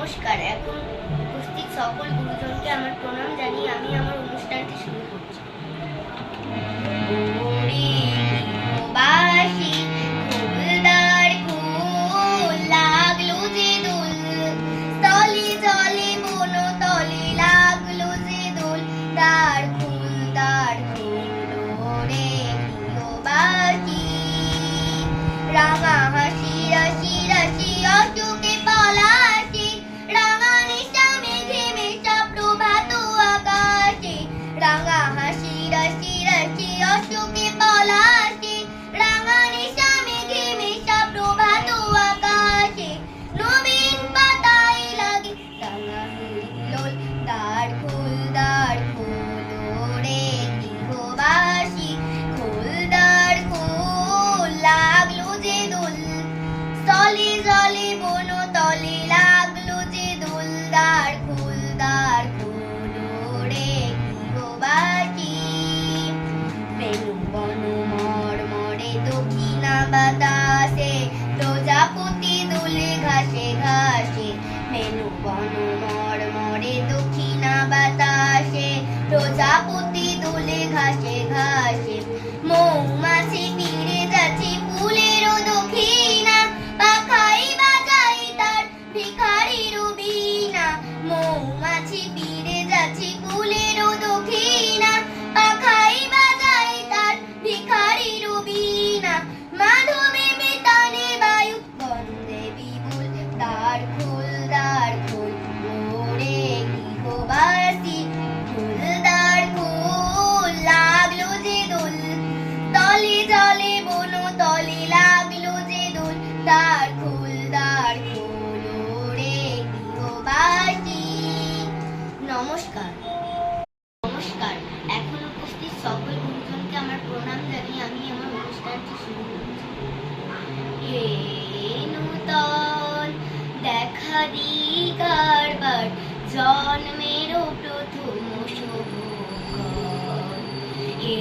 নমস্কার। এখন উপস্থিত সকল গুরুজনকে আমার প্রণাম জানিয়ে আমি আমার অনুষ্ঠানটি শুরু করছি। বাসি ফুলদার ফুল লাগলো যে দুল, তলে তলে বনতলে লাগলো যে দুল, দার ফুল রে বাসি রাঙা হাসি রাশি রাশি অচুকে পলাশি, রাঙা নিশা মেঘে মেশা প্রভাত আকাশে, রাঙা হাসি রাশি রাশি অচুকে পলাশি, রাঙা নিশা মেঘে মেশা প্রভাত আকাশে, নবীন পাতায় লাগে রাঙা হিল্লোল, দ্বার ফুল রে গৃহবাসী, ফুলদার ফুল লাগলো যে দুল, তলে জলে বন তলে লাগলো যে দুল, দ্বার ফুল রে গৃহবাসী, বেনু বন মরে দক্ষিণা বাতাসে, প্রজাপতি দুলে ঘাসে ঘাসে, মেনু বন মরে দক্ষিণা বাতাসে, প্রজাপতি দুলে ঘাসে ঘাসে, মৌমাছি ফিরে যাচ্ছে ফুলেরও দক্ষিণা, পাখাই বাজাই তার ভিখারির বীণা, মৌমাছি ফিরে যাচ্ছে ফুলেরও দক্ষিণা, পাখাই বাজাই তার ভিখারির বীণা, মাধবী বেতানে বায়ু বন্দে বিপুল, দ্বার ফুল রে গৃহবাসী, ফুলদার ফুল লাগলো যে দুল, তলে জলে বন তলে লাগলো যে দুল, দ্বার ফুল রে গৃহবাসী। নমস্কার। এখন উপস্থিত সকল গুরুজনকে আমার প্রণাম জানিয়ে আমি আমার অনুষ্ঠানটি শুরু করছি। হে নূতন দেখা দি কারবার, জন্মেরও প্রথম শুভ, হে